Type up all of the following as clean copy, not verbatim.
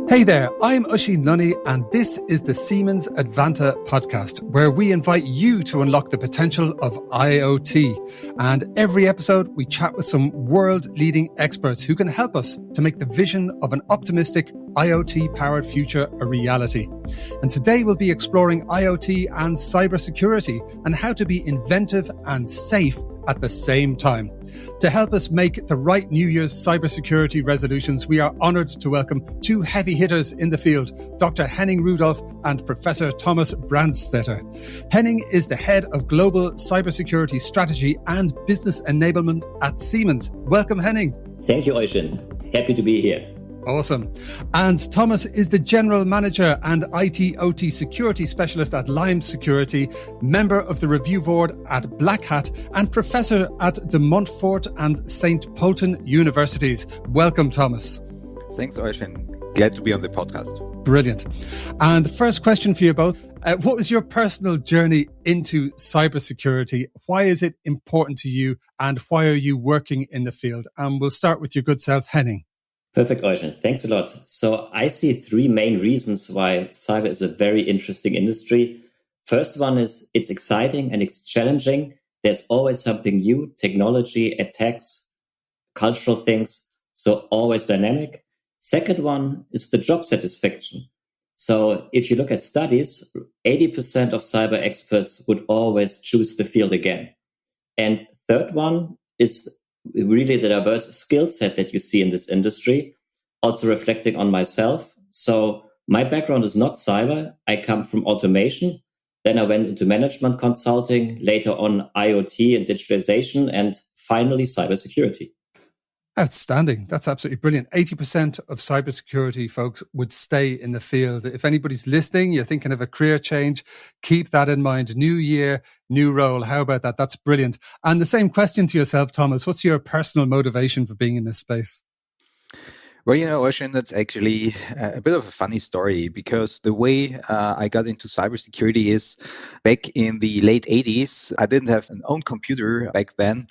Hey there, I'm Oisin Lunny, and this is the Siemens Advanta podcast, where we invite you to unlock the potential of IoT. And every episode, we chat with some world-leading experts who can help us to make the vision of an optimistic IoT-powered future a reality. And today we'll be exploring IoT and cybersecurity and how to be inventive and safe at the same time. To help us make the right New Year's cybersecurity resolutions, we are honoured to welcome two heavy hitters in the field, Dr. Henning Rudolph and Professor Thomas Brandstetter. Henning is the head of global cybersecurity strategy and business enablement at Siemens. Welcome, Henning. Thank you, Oisin. Happy to be here. Awesome. And Thomas is the General Manager and IT/OT Security Specialist at Lime Security, member of the Review Board at Black Hat, and Professor at De Montfort and St. Polten Universities. Welcome, Thomas. Thanks, Oisin. Glad to be on the podcast. Brilliant. And the first question for you both, what was your personal journey into cybersecurity? Why is it important to you, and why are you working in the field? And we'll start with your good self, Henning. Perfect, Oisin. Thanks a lot. So I see three main reasons why cyber is a very interesting industry. First one is it's exciting and it's challenging. There's always something new, technology, attacks, cultural things. So always dynamic. Second one is the job satisfaction. So if you look at studies, 80% of cyber experts would always choose the field again. And third one is really the diverse skill set that you see in this industry, also reflecting on myself. So my background is not cyber. I come from automation. Then I went into management consulting, later on IoT and digitalization, and finally cybersecurity. Outstanding. That's absolutely brilliant. 80% of cybersecurity folks would stay in the field. If anybody's listening, you're thinking of a career change, keep that in mind. New year, new role. How about that? That's brilliant. And the same question to yourself, Thomas. What's your personal motivation for being in this space? Well, Oisin, that's actually a bit of a funny story, because the way I got into cybersecurity is back in the late 80s. I didn't have an own computer back then.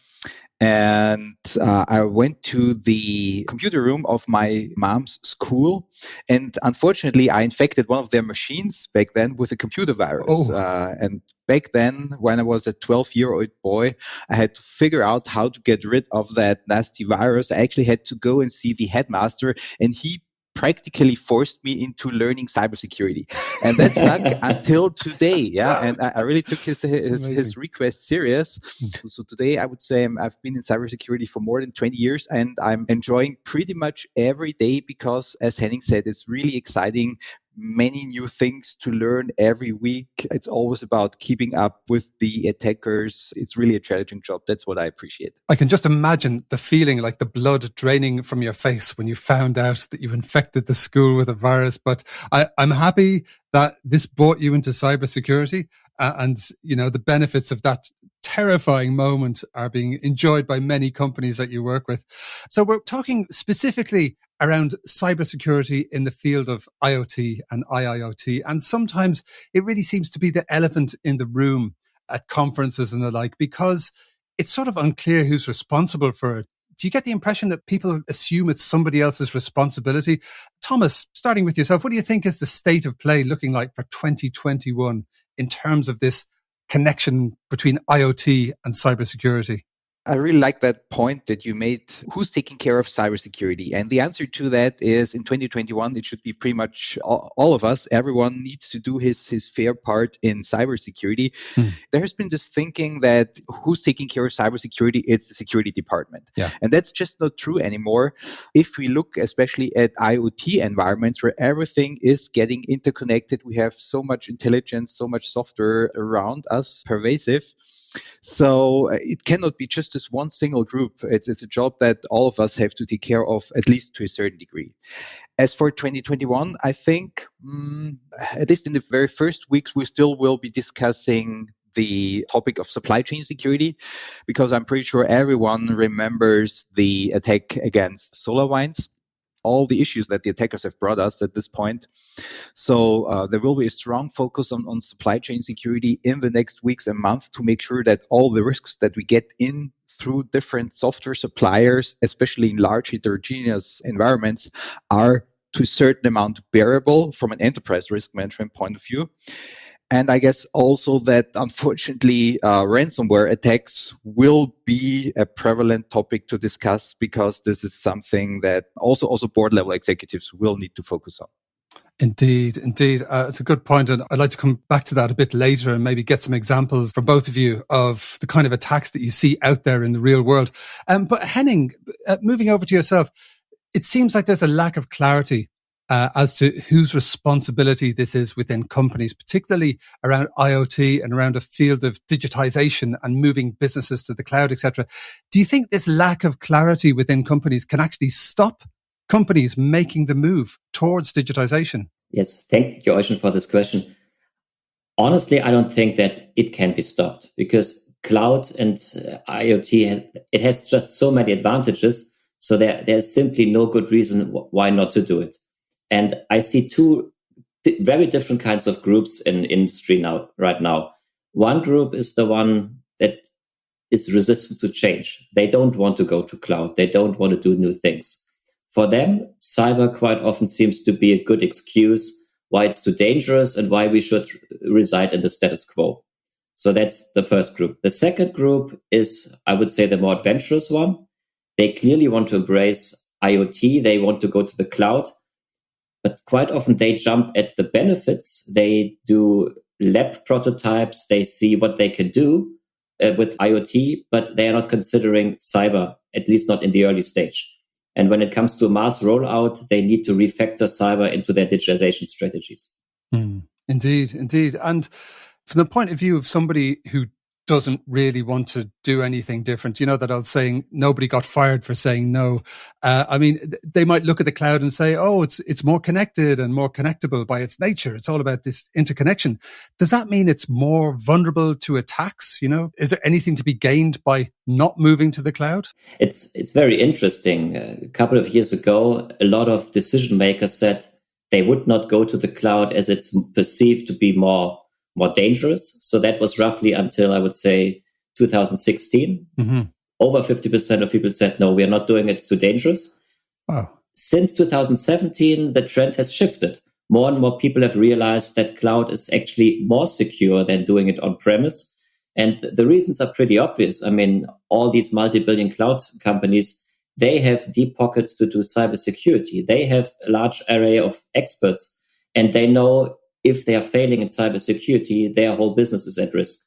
And I went to the computer room of my mom's school. And unfortunately, I infected one of their machines back then with a computer virus. And back then, when I was a 12-year-old boy, I had to figure out how to get rid of that nasty virus. I actually had to go and see the headmaster, and he practically forced me into learning cybersecurity. And that's not until today. Yeah. And I really took his request serious. So today I would say I've been in cybersecurity for more than 20 years, and I'm enjoying pretty much every day because, as Henning said, it's really exciting. Many new things to learn every week. It's always about keeping up with the attackers. It's really a challenging job. That's what I appreciate. I can just imagine the feeling, like the blood draining from your face when you found out that you infected the school with a virus. But I'm happy that this brought you into cybersecurity, and the benefits of that terrifying moment are being enjoyed by many companies that you work with. So we're talking specifically around cybersecurity in the field of IoT and IIoT. And sometimes it really seems to be the elephant in the room at conferences and the like, because it's sort of unclear who's responsible for it. Do you get the impression that people assume it's somebody else's responsibility? Thomas, starting with yourself, what do you think is the state of play looking like for 2021 in terms of this connection between IoT and cybersecurity? I really like that point that you made. Who's taking care of cybersecurity? And the answer to that is in 2021, it should be pretty much all of us. Everyone needs to do his fair part in cybersecurity. There has been this thinking that who's taking care of cybersecurity? It's the security department. Yeah. And that's just not true anymore. If we look especially at IoT environments where everything is getting interconnected, we have so much intelligence, so much software around us, pervasive. So it cannot be just this one single group. It's a job that all of us have to take care of, at least to a certain degree. As for 2021, I think, at least in the very first weeks, we still will be discussing the topic of supply chain security, because I'm pretty sure everyone remembers the attack against SolarWinds. All the issues that the attackers have brought us at this point. So there will be a strong focus on supply chain security in the next weeks and months to make sure that all the risks that we get in through different software suppliers, especially in large heterogeneous environments, are to a certain amount bearable from an enterprise risk management point of view. And I guess also that unfortunately ransomware attacks will be a prevalent topic to discuss, because this is something that also board level executives will need to focus on. Indeed. It's a good point. And I'd like to come back to that a bit later and maybe get some examples from both of you of the kind of attacks that you see out there in the real world. But Henning, moving over to yourself, it seems like there's a lack of clarity as to whose responsibility this is within companies, particularly around IoT and around a field of digitization and moving businesses to the cloud, etc. Do you think this lack of clarity within companies can actually stop companies making the move towards digitization? Yes, thank you, Eugen, for this question. Honestly, I don't think that it can be stopped, because cloud and IoT, it has just so many advantages. So there's simply no good reason why not to do it. And I see two very different kinds of groups in industry right now. One group is the one that is resistant to change. They don't want to go to cloud. They don't want to do new things. For them, cyber quite often seems to be a good excuse why it's too dangerous and why we should reside in the status quo. So that's the first group. The second group is, I would say, the more adventurous one. They clearly want to embrace IoT. They want to go to the cloud. But quite often they jump at the benefits. They do lab prototypes. They see what they can do with IoT, but they are not considering cyber, at least not in the early stage. And when it comes to mass rollout, they need to refactor cyber into their digitization strategies. Indeed. And from the point of view of somebody who doesn't really want to do anything different, you know, that old saying, nobody got fired for saying no. I mean, they might look at the cloud and say, oh, it's more connected and more connectable by its nature. It's all about this interconnection. Does that mean it's more vulnerable to attacks? You know, is there anything to be gained by not moving to the cloud? It's very interesting. A couple of years ago, a lot of decision makers said they would not go to the cloud as it's perceived to be more dangerous. So that was roughly until, I would say, 2016. Mm-hmm. Over 50% of people said, no, we are not doing it. It's too dangerous. Wow. Since 2017, the trend has shifted. More and more people have realized that cloud is actually more secure than doing it on premise. And the reasons are pretty obvious. I mean, all these multi-billion cloud companies, they have deep pockets to do cybersecurity. They have a large array of experts, and they know if they are failing in cybersecurity, their whole business is at risk.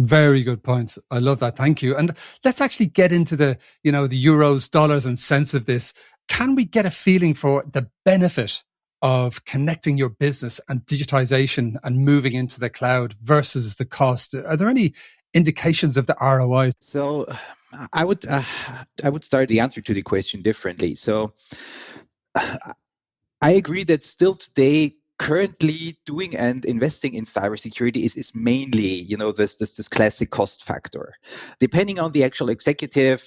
Very good points. I love that. Thank you. And let's actually get into the euros, dollars, and cents of this. Can we get a feeling for the benefit of connecting your business and digitization and moving into the cloud versus the cost? Are there any indications of the ROI? So I would start the answer to the question differently. So I agree that still today, currently doing and investing in cybersecurity is mainly, this classic cost factor. Depending on the actual executive,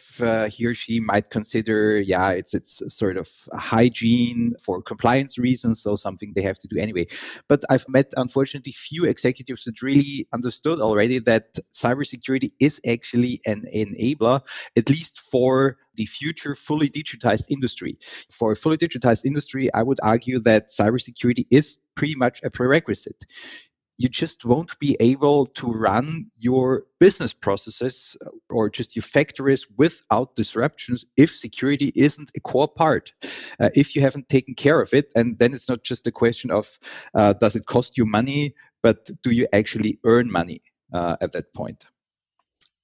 he or she might consider, it's sort of hygiene for compliance reasons, so something they have to do anyway. But I've met, unfortunately, few executives that really understood already that cybersecurity is actually an enabler, at least for the future fully digitized industry. For a fully digitized industry, I would argue that cybersecurity is pretty much a prerequisite. You just won't be able to run your business processes or just your factories without disruptions if security isn't a core part. If you haven't taken care of it, and then it's not just a question of does it cost you money, but do you actually earn money at that point?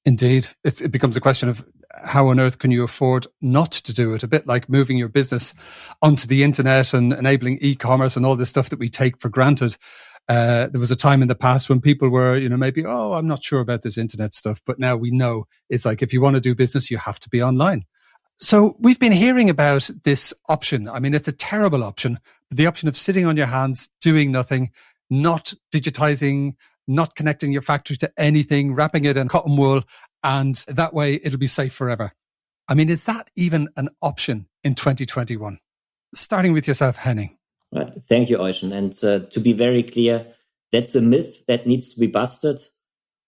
Indeed. It becomes a question of how on earth can you afford not to do it? A bit like moving your business onto the internet and enabling e-commerce and all this stuff that we take for granted. There was a time in the past when people were, maybe, I'm not sure about this internet stuff. But now we know it's like, if you want to do business, you have to be online. So we've been hearing about this option. I mean, it's a terrible option, but the option of sitting on your hands, doing nothing, not digitizing, not connecting your factory to anything, wrapping it in cotton wool, and that way it'll be safe forever. I mean, is that even an option in 2021? Starting with yourself, Henning. Right. Thank you, Eugen. And to be very clear, that's a myth that needs to be busted.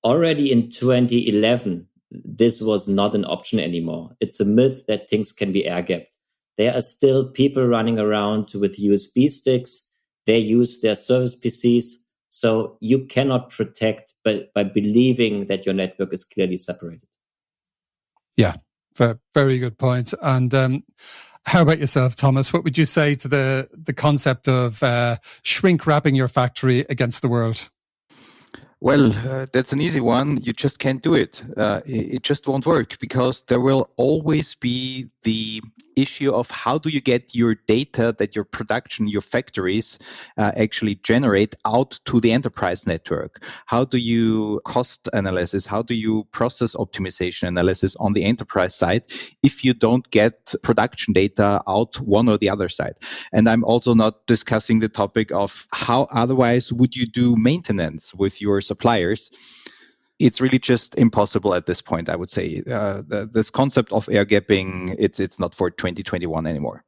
Already in 2011, this was not an option anymore. It's a myth that things can be air-gapped. there are still people running around with USB sticks. They use their service PCs. So you cannot protect by believing that your network is clearly separated. Yeah, very good point. And how about yourself, Thomas? What would you say to the concept of shrink wrapping your factory against the world? Well, that's an easy one. You just can't do it. It just won't work because there will always be the issue of how do you get your data that your production, your factories actually generate out to the enterprise network? How do you cost analysis? How do you process optimization analysis on the enterprise side if you don't get production data out one or the other side? And I'm also not discussing the topic of how otherwise would you do maintenance with your suppliers. It's really just impossible at this point, I would say. This concept of air gapping, it's not for 2021 anymore.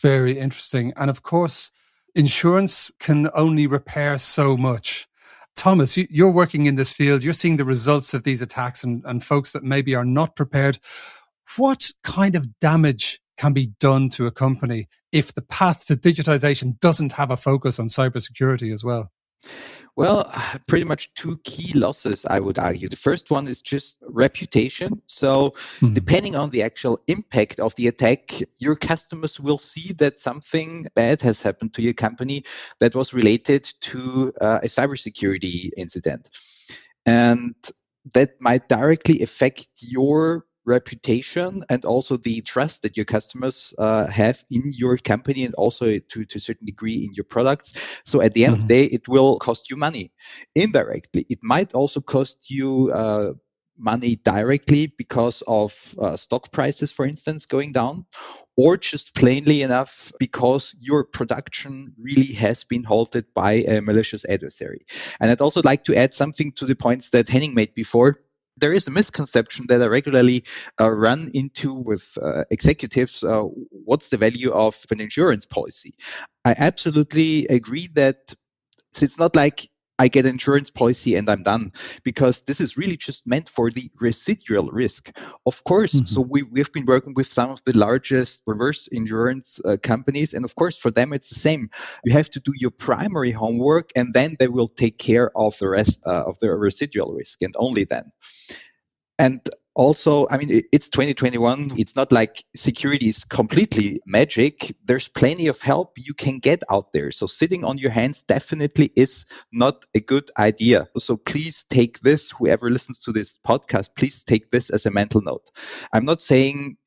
Very interesting. And of course, insurance can only repair so much. Thomas, you're working in this field. You're seeing the results of these attacks and folks that maybe are not prepared. What kind of damage can be done to a company if the path to digitization doesn't have a focus on cybersecurity as well? Well, pretty much two key losses, I would argue. The first one is just reputation. So depending on the actual impact of the attack, your customers will see that something bad has happened to your company that was related to a cybersecurity incident. And that might directly affect your reputation and also the trust that your customers have in your company and also to a certain degree in your products. So at the end of the day, it will cost you money indirectly. It might also cost you money directly because of stock prices, for instance, going down, or just plainly enough because your production really has been halted by a malicious adversary. And I'd also like to add something to the points that Henning made before. There is a misconception that I regularly run into with executives. What's the value of an insurance policy? I absolutely agree that it's not like I get an insurance policy and I'm done, because this is really just meant for the residual risk. Of course, so we've been working with some of the largest reverse insurance companies. And of course, for them, it's the same. You have to do your primary homework and then they will take care of the rest of the residual risk, and only then. And also, I mean, it's 2021. It's not like security is completely magic. There's plenty of help you can get out there. So sitting on your hands definitely is not a good idea. So please take this, whoever listens to this podcast, please take this as a mental note. I'm not saying,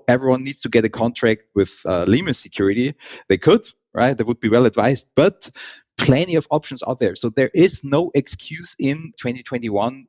everyone needs to get a contract with Siemens Security. They could, right? That would be well advised, but plenty of options out there. So there is no excuse in 2021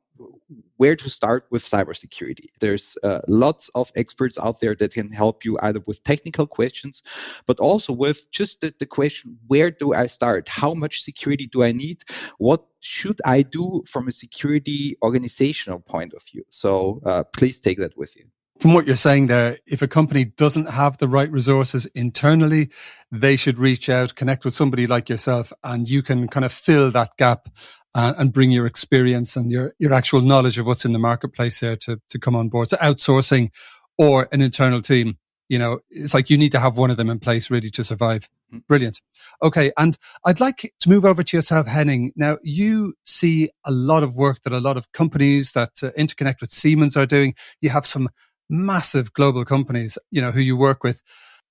where to start with cybersecurity. There's lots of experts out there that can help you either with technical questions, but also with just the question, where do I start? How much security do I need? What should I do from a security organizational point of view? So please take that with you. From what you're saying there, if a company doesn't have the right resources internally, they should reach out, connect with somebody like yourself, and you can kind of fill that gap and bring your experience and your actual knowledge of what's in the marketplace there to come on board. So outsourcing or an internal team, it's like you need to have one of them in place really to survive. Brilliant. Okay. And I'd like to move over to yourself, Henning. Now, you see a lot of work that a lot of companies that interconnect with Siemens are doing. You have some massive global companies, who you work with.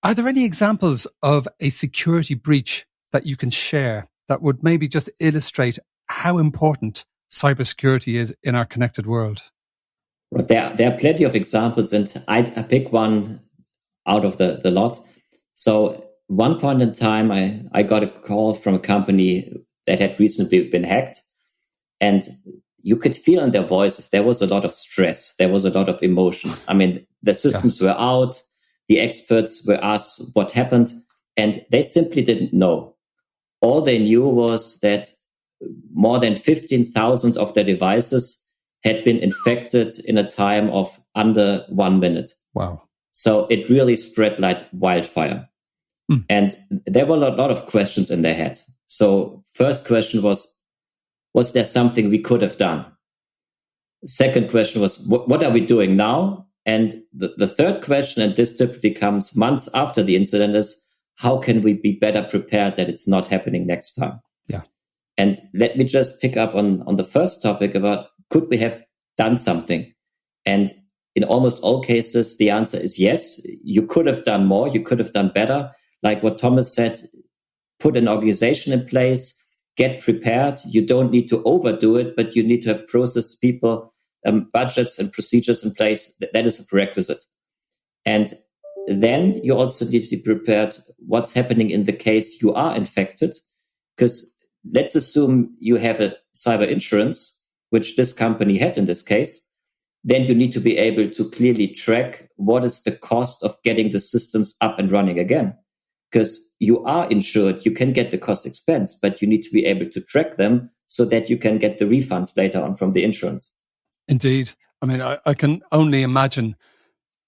Are there any examples of a security breach that you can share that would maybe just illustrate how important cybersecurity is in our connected world? Well, there are plenty of examples, and I pick one out of the lot. So one point in time, I got a call from a company that had recently been hacked, and you could feel in their voices, there was a lot of stress. There was a lot of emotion. I mean, the systems were out. The experts were asked what happened, and they simply didn't know. All they knew was that more than 15,000 of their devices had been infected in a time of under 1 minute. Wow. So it really spread like wildfire. And there were a lot of questions in their head. So first question was there something we could have done? Second question was, what are we doing now? And the third question, and this typically comes months after the incident, is how can we be better prepared that it's not happening next time? Yeah. And let me just pick up on the first topic about could we have done something? And in almost all cases, the answer is yes. You could have done more. You could have done better. Like what Thomas said, put an organization in place, get prepared. You don't need to overdo it, but you need to have process, people, budgets and procedures in place. That is a prerequisite. And then you also need to be prepared what's happening in the case you are infected. Because let's assume you have a cyber insurance, which this company had in this case. Then you need to be able to clearly track what is the cost of getting the systems up and running again. Because you are insured, you can get the cost expense, but you need to be able to track them so that you can get the refunds later on from the insurance. Indeed. I mean, I can only imagine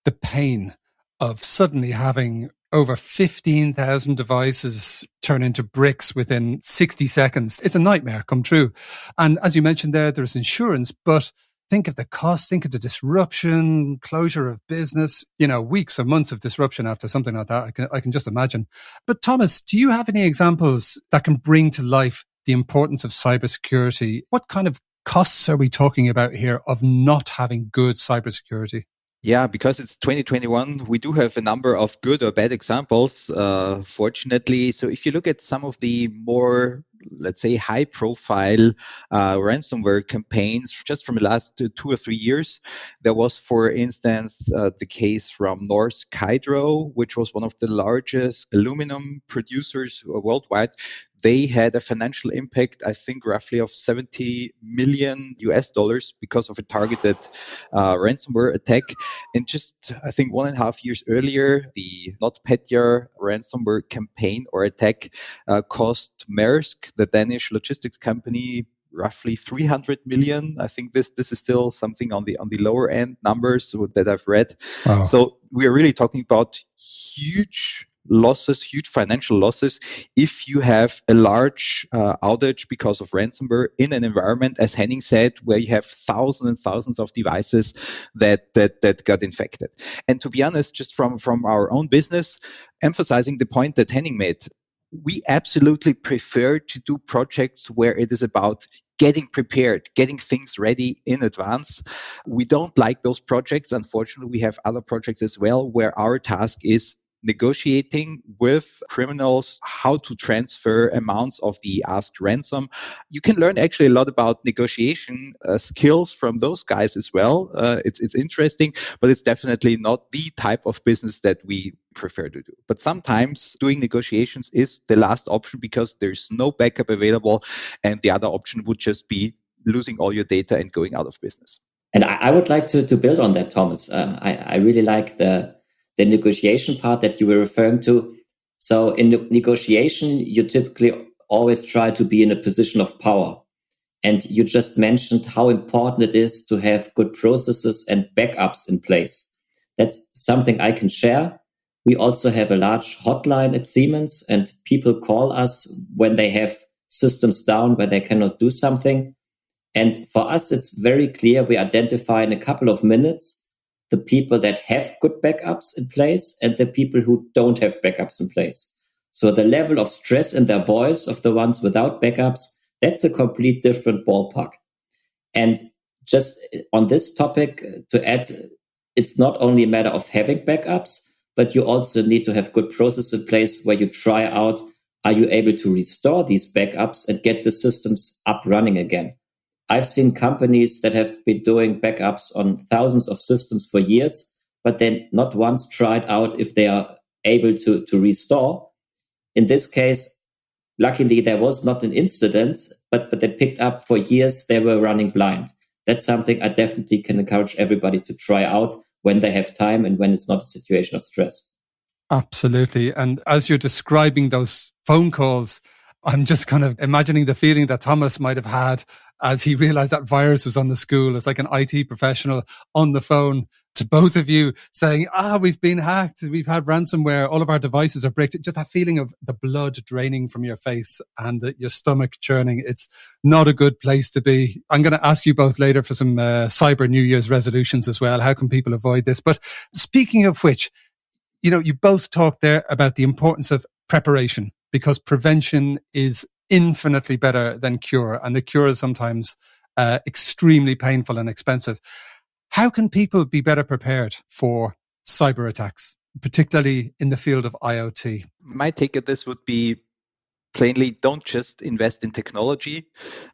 the pain of suddenly having over 15,000 devices turn into bricks within 60 seconds. It's a nightmare come true. And as you mentioned there's insurance, but think of the cost, think of the disruption, closure of business, weeks or months of disruption after something like that. I can just imagine. But Thomas, do you have any examples that can bring to life the importance of cybersecurity? What kind of costs are we talking about here of not having good cybersecurity? Yeah, because it's 2021, we do have a number of good or bad examples, fortunately. So if you look at some of the more, let's say, high-profile ransomware campaigns just from the last 2 or 3 years, there was, for instance, the case from Norsk Hydro, which was one of the largest aluminum producers worldwide. They had a financial impact, I think, roughly of $70 million because of a targeted ransomware attack. And just, I think, 1.5 years earlier, the NotPetya ransomware campaign or attack cost Maersk, the Danish logistics company, roughly 300 million. I think this is still something on the lower end numbers that I've read. Wow. So we are really talking about huge losses, huge financial losses, if you have a large outage because of ransomware in an environment, as Henning said, where you have thousands and thousands of devices that got infected. And to be honest, just from our own business, emphasizing the point that Henning made, we absolutely prefer to do projects where it is about getting prepared, getting things ready in advance. We don't like those projects. Unfortunately, we have other projects as well where our task is negotiating with criminals how to transfer amounts of the asked ransom. You can learn actually a lot about negotiation skills from those guys as well. It's interesting, but it's definitely not the type of business that we prefer to do. But sometimes doing negotiations is the last option because there's no backup available, and the other option would just be losing all your data and going out of business. And I would like to build on that, Thomas. I really like the negotiation part that you were referring to. So in the negotiation, you typically always try to be in a position of power. And you just mentioned how important it is to have good processes and backups in place. That's something I can share. We also have a large hotline at Siemens, and people call us when they have systems down, where they cannot do something. And for us, it's very clear we identify in a couple of minutes the people that have good backups in place and the people who don't have backups in place. So the level of stress in their voice of the ones without backups, that's a complete different ballpark. And just on this topic to add, it's not only a matter of having backups, but you also need to have good processes in place where you try out, are you able to restore these backups and get the systems up running again? I've seen companies that have been doing backups on thousands of systems for years, but then not once tried out if they are able to restore. In this case, luckily there was not an incident, but they picked up for years, they were running blind. That's something I definitely can encourage everybody to try out when they have time and when it's not a situation of stress. Absolutely. And as you're describing those phone calls, I'm just kind of imagining the feeling that Thomas might have had as he realized that virus was on the school as like an IT professional on the phone to both of you saying, we've been hacked. We've had ransomware. All of our devices are bricked. Just that feeling of the blood draining from your face and your stomach churning. It's not a good place to be. I'm going to ask you both later for some cyber New Year's resolutions as well. How can people avoid this? But speaking of which, you both talked there about the importance of preparation, because prevention is infinitely better than cure. And the cure is sometimes extremely painful and expensive. How can people be better prepared for cyber attacks, particularly in the field of IoT? My take at this would be plainly, don't just invest in technology.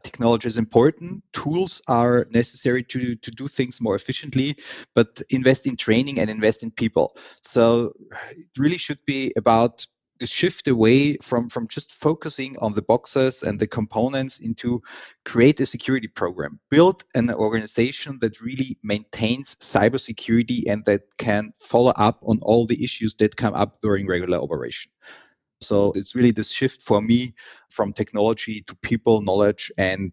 Technology is important. Tools are necessary to do things more efficiently, but invest in training and invest in people. So it really should be about the shift away from just focusing on the boxes and the components into create a security program, build an organization that really maintains cybersecurity and that can follow up on all the issues that come up during regular operation. So it's really this shift for me from technology to people, knowledge, and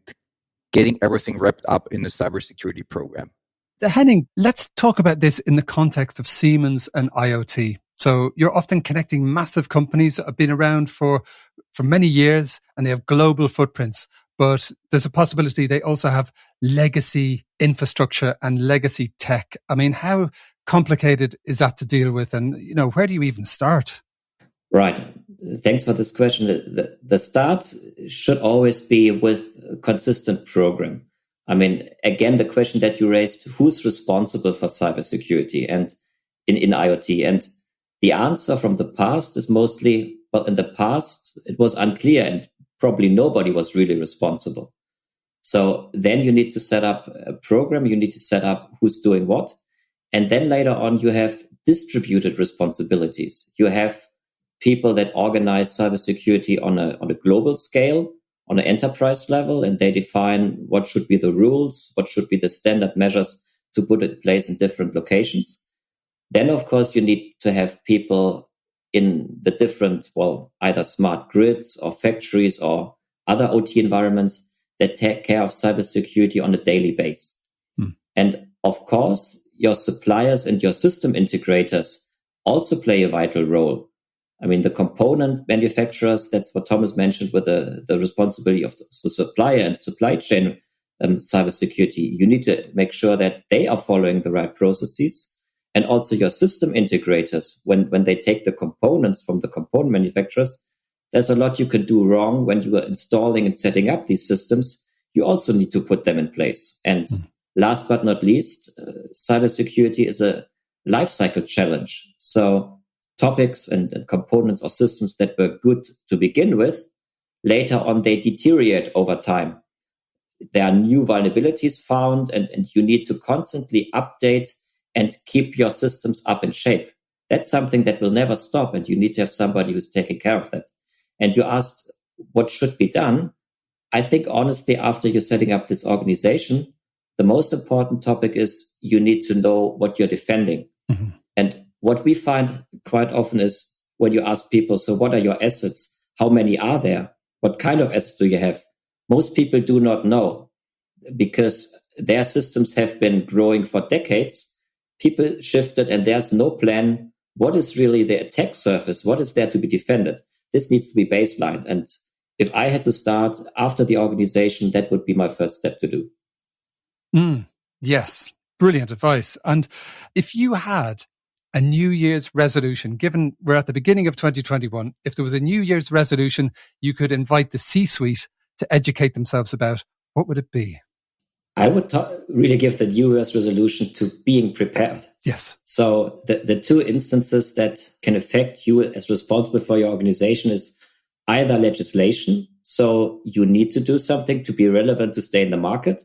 getting everything wrapped up in a cybersecurity program. Henning, let's talk about this in the context of Siemens and IoT. So you're often connecting massive companies that have been around for many years and they have global footprints, but there's a possibility they also have legacy infrastructure and legacy tech. I mean, how complicated is that to deal with? And, where do you even start? Right. Thanks for this question. The start should always be with a consistent program. I mean, again, the question that you raised, who's responsible for cybersecurity and in IoT? And the answer from the past is mostly, well, in the past, it was unclear and probably nobody was really responsible. So then you need to set up a program. You need to set up who's doing what. And then later on, you have distributed responsibilities. You have people that organize cybersecurity on a global scale, on an enterprise level, and they define what should be the rules, what should be the standard measures to put in place in different locations. Then, of course, you need to have people in the different, either smart grids or factories or other OT environments that take care of cybersecurity on a daily basis. And of course, your suppliers and your system integrators also play a vital role. I mean, the component manufacturers, that's what Thomas mentioned with the responsibility of the supplier and supply chain cybersecurity. You need to make sure that they are following the right processes. And also your system integrators, when they take the components from the component manufacturers, there's a lot you can do wrong when you are installing and setting up these systems. You also need to put them in place. And last but not least, cybersecurity is a life cycle challenge. So topics and components or systems that were good to begin with, later on they deteriorate over time. There are new vulnerabilities found and you need to constantly update and keep your systems up in shape. That's something that will never stop, and you need to have somebody who's taking care of that. And you asked what should be done. I think honestly, after you're setting up this organization, the most important topic is you need to know what you're defending. Mm-hmm. And what we find quite often is when you ask people, so what are your assets? How many are there? What kind of assets do you have? Most people do not know because their systems have been growing for decades. People shifted and there's no plan. What is really the attack surface? What is there to be defended? This needs to be baselined. And if I had to start after the organization, that would be my first step to do. Yes, brilliant advice. And if you had a New Year's resolution, given we're at the beginning of 2021, if there was a New Year's resolution you could invite the C-suite to educate themselves about, what would it be? I would really give the New Year's resolution to being prepared. Yes. So the two instances that can affect you as responsible for your organization is either legislation, so you need to do something to be relevant to stay in the market,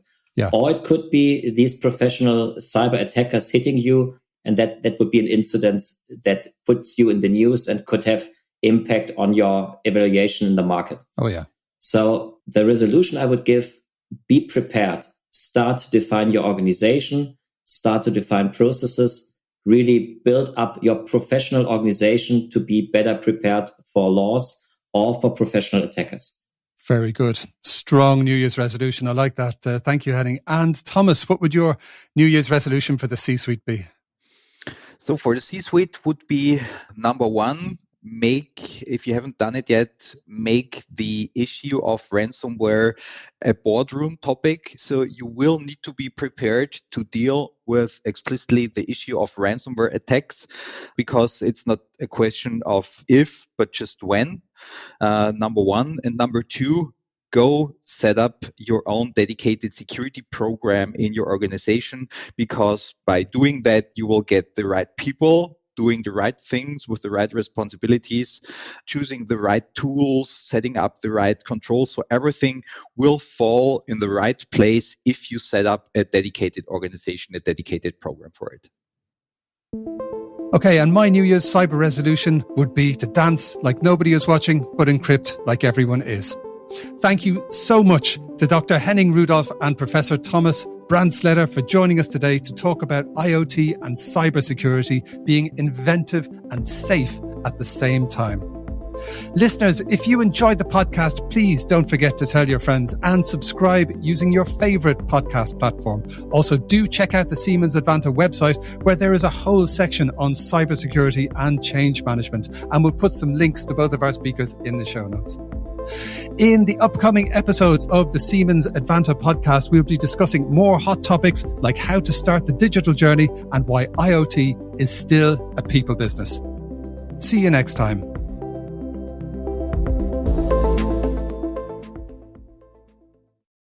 or it could be these professional cyber attackers hitting you, and that would be an incident that puts you in the news and could have impact on your evaluation in the market. Oh, yeah. So the resolution I would give, be prepared. Start to define your organization, start to define processes, really build up your professional organization to be better prepared for laws or for professional attackers. Very good. Strong New Year's resolution. I like that. Thank you, Henning. And Thomas, what would your New Year's resolution for the C-suite be? So for the C-suite would be number one, if you haven't done it yet, make the issue of ransomware a boardroom topic. So you will need to be prepared to deal with explicitly the issue of ransomware attacks, because it's not a question of if, but just when, number one. And number two, go set up your own dedicated security program in your organization, because by doing that, you will get the right people doing the right things with the right responsibilities, choosing the right tools, setting up the right controls. So everything will fall in the right place if you set up a dedicated organization, a dedicated program for it. Okay, and my New Year's cyber resolution would be to dance like nobody is watching, but encrypt like everyone is. Thank you so much to Dr. Henning Rudolph and Professor Thomas Brandsleder for joining us today to talk about IoT and cybersecurity being inventive and safe at the same time. Listeners, if you enjoyed the podcast, please don't forget to tell your friends and subscribe using your favorite podcast platform. Also, do check out the Siemens Advanta website, where there is a whole section on cybersecurity and change management, and we'll put some links to both of our speakers in the show notes. In the upcoming episodes of the Siemens Advanta podcast, we'll be discussing more hot topics like how to start the digital journey and why IoT is still a people business. See you next time.